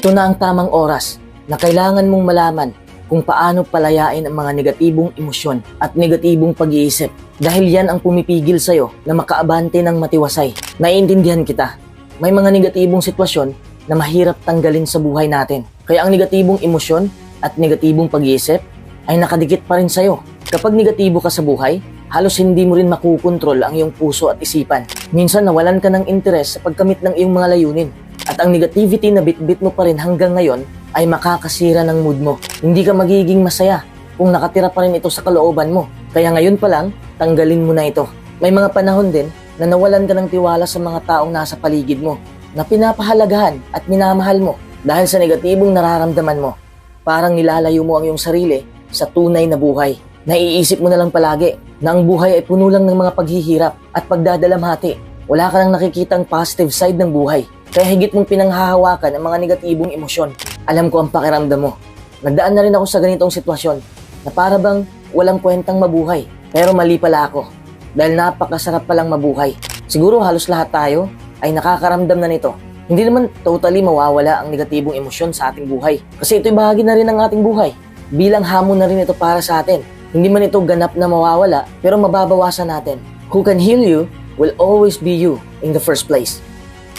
Ito na ang tamang oras na kailangan mong malaman kung paano palayain ang mga negatibong emosyon at negatibong pag-iisip dahil yan ang pumipigil sa'yo na makaabante ng matiwasay. Naiintindihan kita. May mga negatibong sitwasyon na mahirap tanggalin sa buhay natin. Kaya ang negatibong emosyon at negatibong pag-iisip ay nakadikit pa rin sa'yo. Kapag negatibo ka sa buhay, halos hindi mo rin makukontrol ang iyong puso at isipan. Minsan nawalan ka ng interes sa pagkamit ng iyong mga layunin. At ang negativity na bitbit mo pa rin hanggang ngayon ay makakasira ng mood mo. Hindi ka magiging masaya kung nakatira pa rin ito sa kalooban mo. Kaya ngayon pa lang, tanggalin mo na ito. May mga panahon din na nawalan ka ng tiwala sa mga taong nasa paligid mo, na pinapahalagahan at minamahal mo dahil sa negatibong nararamdaman mo. Parang nilalayo mo ang iyong sarili sa tunay na buhay. Naiisip mo na lang palagi na ang buhay ay puno lang ng mga paghihirap at pagdadalamhati. Wala ka nang nakikitang positive side ng buhay. Kaya higit mong pinanghahawakan ang mga negatibong emosyon. Alam ko ang pakiramdam mo. Nagdaan na rin ako sa ganitong sitwasyon na para bang walang kwentang mabuhay. Pero mali pala ako dahil napakasarap palang mabuhay. Siguro halos lahat tayo ay nakakaramdam na nito. Hindi naman totally mawawala ang negatibong emosyon sa ating buhay. Kasi ito'y bahagi na rin ng ating buhay. Bilang hamon na rin ito para sa atin. Hindi man ito ganap na mawawala pero mababawasan natin. Who can heal you will always be you in the first place.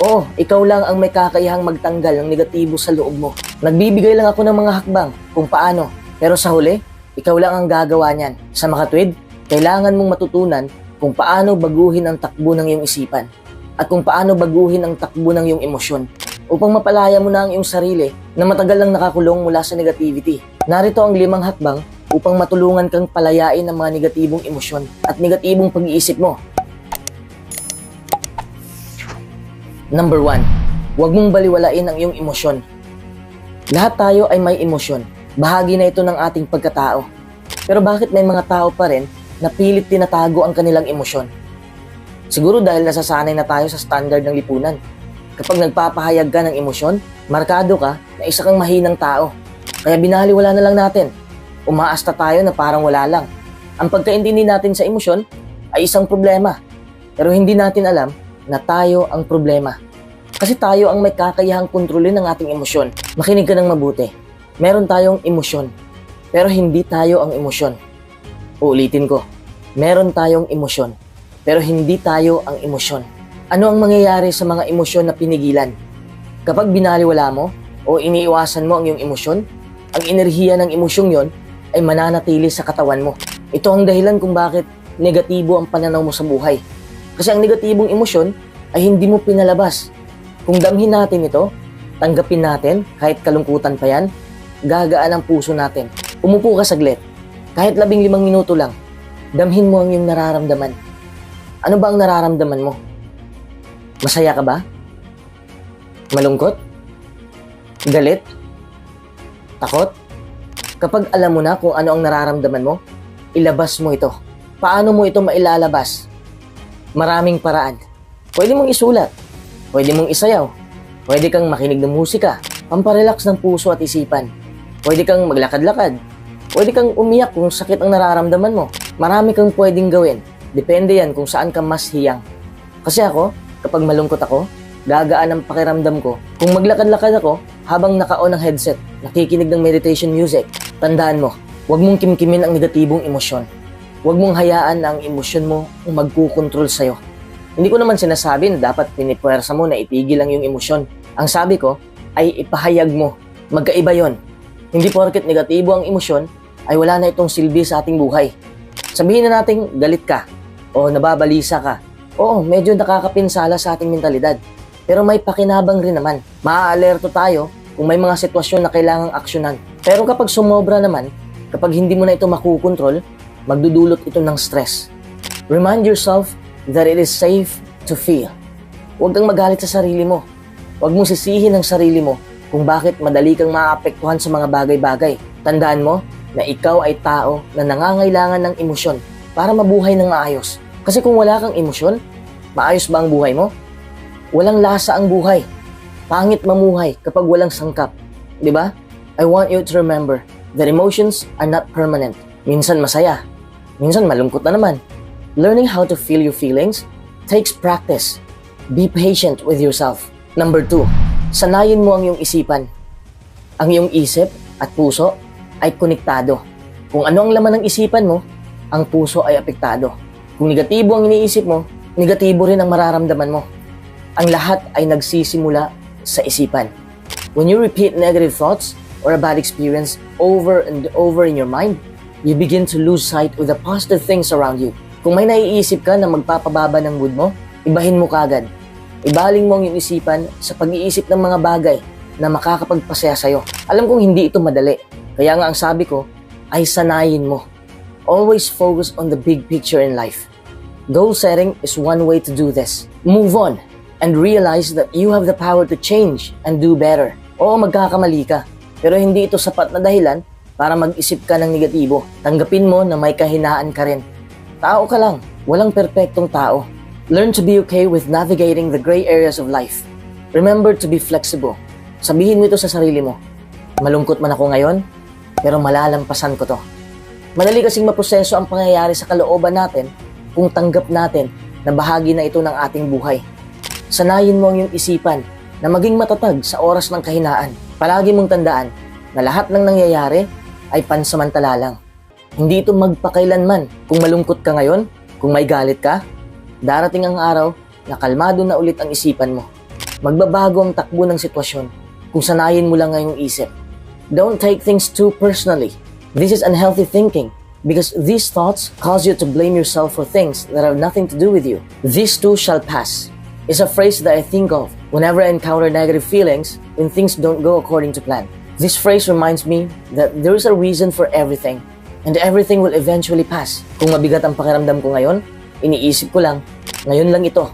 Oo, ikaw lang ang may kakayahang magtanggal ng negatibo sa loob mo. Nagbibigay lang ako ng mga hakbang kung paano. Pero sa huli, ikaw lang ang gagawa niyan. Sa makatwid, kailangan mong matutunan kung paano baguhin ang takbo ng iyong isipan at kung paano baguhin ang takbo ng iyong emosyon upang mapalaya mo na ang iyong sarili na matagal lang nakakulong mula sa negativity. Narito ang 5 hakbang upang matulungan kang palayain ang mga negatibong emosyon at negatibong pag-iisip mo. Number 1, huwag mong baliwalain ang iyong emosyon. Lahat tayo ay may emosyon. Bahagi na ito ng ating pagkatao. Pero bakit may mga tao pa rin na pilit tinatago ang kanilang emosyon? Siguro dahil nasasanay na tayo sa standard ng lipunan. Kapag nagpapahayag ka ng emosyon, markado ka na isa kang mahinang tao. Kaya binaliwala na lang natin. Umaasta tayo na parang wala lang. Ang pagkaintindi natin sa emosyon ay isang problema. Pero hindi natin alam na tayo ang problema. Kasi tayo ang may kakayahang kontrolin ng ating emosyon. Makinig ka ng mabuti. Meron tayong emosyon, pero hindi tayo ang emosyon. Uulitin ko. Meron tayong emosyon, pero hindi tayo ang emosyon. Ano ang mangyayari sa mga emosyon na pinigilan? Kapag binaliwala mo o iniiwasan mo ang iyong emosyon, ang enerhiya ng emosyong yon ay mananatili sa katawan mo. Ito ang dahilan kung bakit negatibo ang pananaw mo sa buhay. Kasi ang negatibong emosyon ay hindi mo pinalabas. Kung damhin natin ito, tanggapin natin kahit kalungkutan pa yan, gagaan ang puso natin. Umupo ka saglit, kahit 15 minuto lang, damhin mo ang iyong nararamdaman. Ano ba ang nararamdaman mo? Masaya ka ba? Malungkot? Galit? Takot? Kapag alam mo na kung ano ang nararamdaman mo, ilabas mo ito. Paano mo ito mailalabas? Maraming paraan. Pwede mong isulat, pwede mong isayaw, pwede kang makinig ng musika, pamparelax ng puso at isipan. Pwede kang maglakad-lakad, pwede kang umiyak kung sakit ang nararamdaman mo. Marami kang pwedeng gawin. Depende yan kung saan ka mas hiyang. Kasi ako, kapag malungkot ako, gagaan ang pakiramdam ko. Kung maglakad-lakad ako, habang naka-on ang headset, nakikinig ng meditation music, tandaan mo, huwag mong kimkimin ang negatibong emosyon. Huwag mong hayaan na ang emosyon mo ang magkukontrol sa'yo. Hindi ko naman sinasabi na dapat pinipuwersa mo na itigil ang iyong emosyon. Ang sabi ko ay ipahayag mo. Magkaiba yon. Hindi porket negatibo ang emosyon ay wala na itong silbi sa ating buhay. Sabihin na nating galit ka o nababalisa ka. Oo, medyo nakakapinsala sa ating mentalidad. Pero may pakinabang rin naman. Maaalerto tayo kung may mga sitwasyon na kailangang aksyonan. Pero kapag sumobra naman, kapag hindi mo na ito makukontrol, magdudulot ito ng stress. Remind yourself that it is safe to feel. Huwag kang magalit sa sarili mo. Huwag mong sisihin ang sarili mo kung bakit madali kang maapektuhan sa mga bagay-bagay. Tandaan mo na ikaw ay tao na nangangailangan ng emosyon para mabuhay ng maayos. Kasi kung wala kang emosyon, maayos ba ang buhay mo? Walang lasa ang buhay. Pangit mamuhay kapag walang sangkap. Diba? I want you to remember that emotions are not permanent. Minsan masaya, minsan malungkot na naman. Learning how to feel your feelings takes practice. Be patient with yourself. Number 2, sanayin mo ang iyong isipan Ang iyong isip at puso ay konektado. Kung ano ang laman ng isipan mo, ang puso ay apektado. Kung negatibo ang iniisip mo, negatibo rin ang mararamdaman mo. Ang lahat ay nagsisimula sa isipan. When you repeat negative thoughts or a bad experience over and over in your mind, you begin to lose sight of the positive things around you. Kung may naiisip ka na magpapababa ng mood mo, ibahin mo kagad. Ibaling mo ang iyong isipan sa pag-iisip ng mga bagay na makakapagpasaya sa'yo. Alam kong hindi ito madali. Kaya nga ang sabi ko ay sanayin mo. Always focus on the big picture in life. Goal setting is one way to do this. Move on and realize that you have the power to change and do better. Oo, magkakamali ka. Pero hindi ito sapat na dahilan para mag-isip ka ng negatibo. Tanggapin mo na may kahinaan ka rin. Tao ka lang. Walang perpektong tao. Learn to be okay with navigating the gray areas of life. Remember to be flexible. Sabihin mo ito sa sarili mo. Malungkot man ako ngayon, pero malalampasan ko to. Madali kasing maproseso ang pangyayari sa kalooban natin kung tanggap natin na bahagi na ito ng ating buhay. Sanayin mo ang iyong isipan na maging matatag sa oras ng kahinaan. Palagi mong tandaan na lahat ng nangyayari ay pansamantala lang. Hindi ito magpakailanman. Kung malungkot ka ngayon, kung may galit ka, darating ang araw na kalmado na ulit ang isipan mo. Magbabago ang takbo ng sitwasyon kung sanayin mo lang ngayong isip. Don't take things too personally. This is unhealthy thinking because these thoughts cause you to blame yourself for things that have nothing to do with you. This too shall pass is a phrase that I think of whenever I encounter negative feelings when things don't go according to plan. This phrase reminds me that there is a reason for everything and everything will eventually pass. Kung mabigat ang pakiramdam ko ngayon, iniisip ko lang, ngayon lang ito.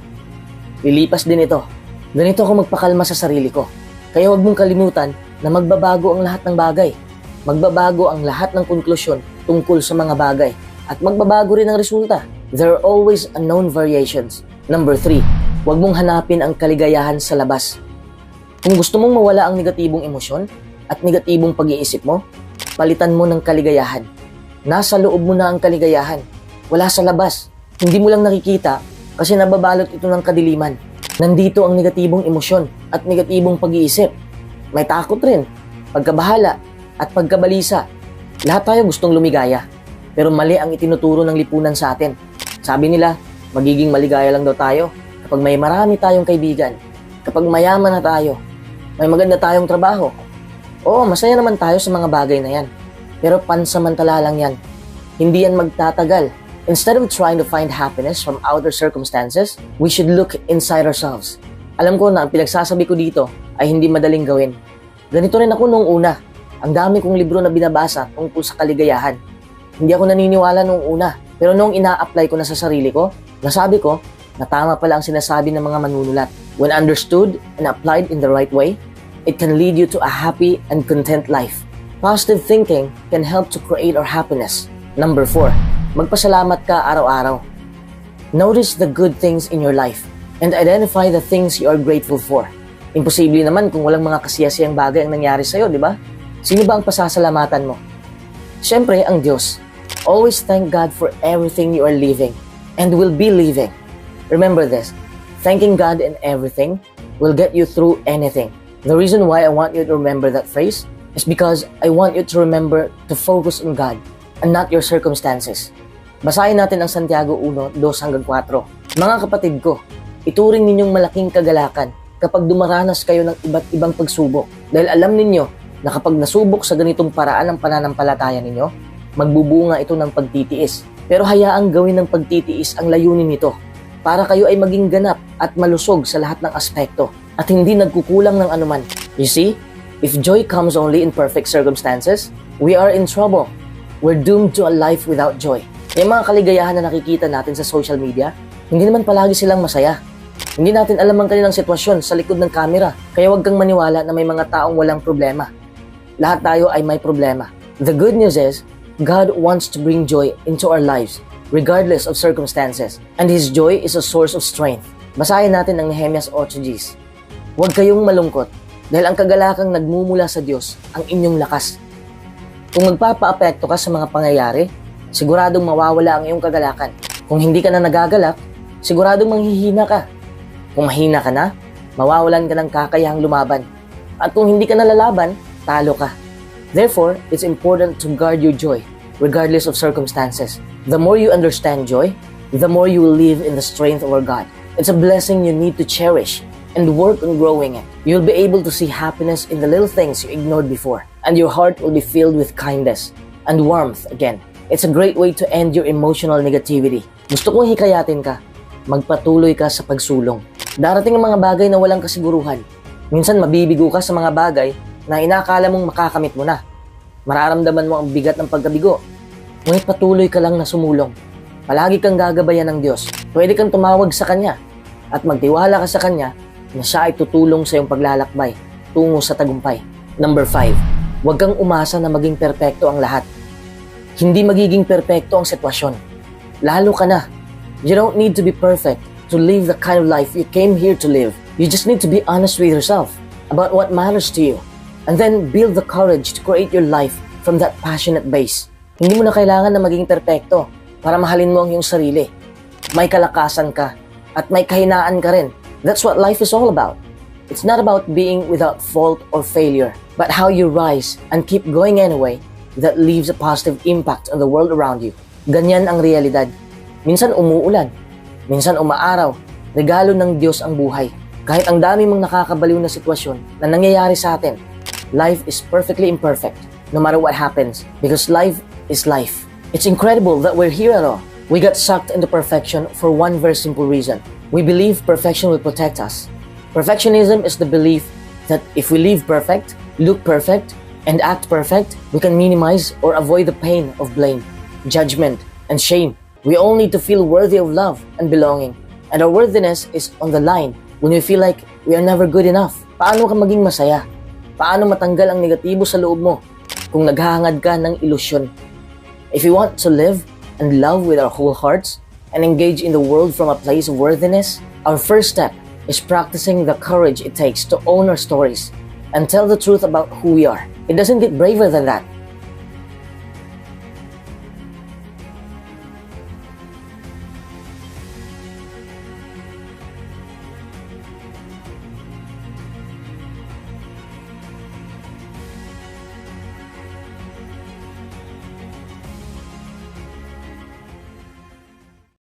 Lilipas din ito. Ganito ako magpakalma sa sarili ko. Kaya huwag mong kalimutan na magbabago ang lahat ng bagay. Magbabago ang lahat ng konklusyon tungkol sa mga bagay. At magbabago rin ang resulta. There are always unknown variations. Number 3, huwag mong hanapin ang kaligayahan sa labas. Kung gusto mong mawala ang negatibong emosyon at negatibong pag-iisip mo, palitan mo ng kaligayahan. Nasa loob mo na ang kaligayahan. Wala sa labas. Hindi mo lang nakikita kasi nababalot ito ng kadiliman. Nandito ang negatibong emosyon at negatibong pag-iisip. May takot rin, pagkabahala at pagkabalisa. Lahat tayo gustong lumigaya, pero mali ang itinuturo ng lipunan sa atin. Sabi nila, magiging maligaya lang daw tayo kapag may marami tayong kaibigan, kapag mayaman na tayo, may maganda tayong trabaho. Oo, masaya naman tayo sa mga bagay na yan, pero pansamantala lang yan. Hindi yan magtatagal. Instead of trying to find happiness from outer circumstances, we should look inside ourselves. Alam ko na ang pinagsasabi ko dito ay hindi madaling gawin. Ganito rin ako noong una. Ang dami kong libro na binabasa tungkol sa kaligayahan. Hindi ako naniniwala noong una. Pero noong ina-apply ko na sa sarili ko, nasabi ko na tama pala ang sinasabi ng mga manunulat. When understood and applied in the right way, it can lead you to a happy and content life. Positive thinking can help to create our happiness. Number 4, magpasalamat ka araw-araw. Notice the good things in your life and identify the things you are grateful for. Imposible naman kung walang mga kasiyasiyang bagay ang nangyari sa'yo, di ba? Sino ba ang pasasalamatan mo? Siyempre, ang Diyos. Always thank God for everything you are living and will be living. Remember this, thanking God in everything will get you through anything. The reason why I want you to remember that phrase is because I want you to remember to focus on God and not your circumstances. Basahin natin ang Santiago 1:2-4. Mga kapatid ko, ituring ninyong malaking kagalakan kapag dumaranas kayo ng iba't ibang pagsubok. Dahil alam ninyo na kapag nasubok sa ganitong paraan ang pananampalataya ninyo, magbubunga ito ng pagtitiis. Pero hayaang gawin ng pagtitiis ang layunin nito para kayo ay maging ganap at malusog sa lahat ng aspekto at hindi nagkukulang ng anuman. You see, if joy comes only in perfect circumstances, we are in trouble. We're doomed to a life without joy. Yung mga kaligayahan na nakikita natin sa social media, hindi naman palagi silang masaya. Hindi natin alam ang kanilang sitwasyon sa likod ng kamera, kaya huwag kang maniwala na may mga taong walang problema. Lahat tayo ay may problema. The good news is, God wants to bring joy into our lives, regardless of circumstances. And His joy is a source of strength. Basahin natin ang Nehemias 8:10. Huwag kayong malungkot, dahil ang kagalakang nagmumula sa Diyos ang inyong lakas. Kung magpapa-apekto ka sa mga pangyayari, siguradong mawawala ang iyong kagalakan. Kung hindi ka na nagagalak, siguradong manghihina ka. Kung mahina ka na, mawawalan ka ng kakayahang lumaban. At kung hindi ka na lalaban, talo ka. Therefore, it's important to guard your joy, regardless of circumstances. The more you understand joy, the more you will live in the strength of our God. It's a blessing you need to cherish and work on growing it. You'll be able to see happiness in the little things you ignored before, and your heart will be filled with kindness and warmth again. It's a great way to end your emotional negativity. Gusto kong hikayatin ka, magpatuloy ka sa pagsulong. Darating ang mga bagay na walang kasiguruhan. Minsan mabibigo ka sa mga bagay na inakala mong makakamit mo na. Mararamdaman mo ang bigat ng pagkabigo. Ngunit patuloy ka lang na sumulong. Palagi kang gagabayan ng Diyos. Pwede kang tumawag sa Kanya at magtiwala ka sa Kanya na siya ay tutulong sa iyong paglalakbay tungo sa tagumpay. Number 5, huwag kang umasa na maging perpekto ang lahat. Hindi magiging perpekto ang sitwasyon. Lalo ka na. You don't need to be perfect to live the kind of life you came here to live. You just need to be honest with yourself about what matters to you and then build the courage to create your life from that passionate base. Hindi mo na kailangan na maging perpekto para mahalin mo ang iyong sarili. May kalakasan ka at may kahinaan ka rin. That's what life is all about. It's not about being without fault or failure, but how you rise and keep going anyway that leaves a positive impact on the world around you. Ganyan ang realidad. Minsan umuulan, minsan umaaraw, regalo ng Diyos ang buhay. Kahit ang dami mong nakakabaliw na sitwasyon na nangyayari sa atin, life is perfectly imperfect no matter what happens because life is life. It's incredible that we're here at all. We got sucked into perfection for one very simple reason. We believe perfection will protect us. Perfectionism is the belief that if we live perfect, look perfect, and act perfect, we can minimize or avoid the pain of blame, judgment, and shame. We all need to feel worthy of love and belonging. And our worthiness is on the line when we feel like we are never good enough. Paano ka maging masaya? Paano matanggal ang negatibo sa loob mo kung naghahangad ka ng ilusyon? If we want to live and love with our whole hearts and engage in the world from a place of worthiness, our first step is practicing the courage it takes to own our stories and tell the truth about who we are. It doesn't get braver than that.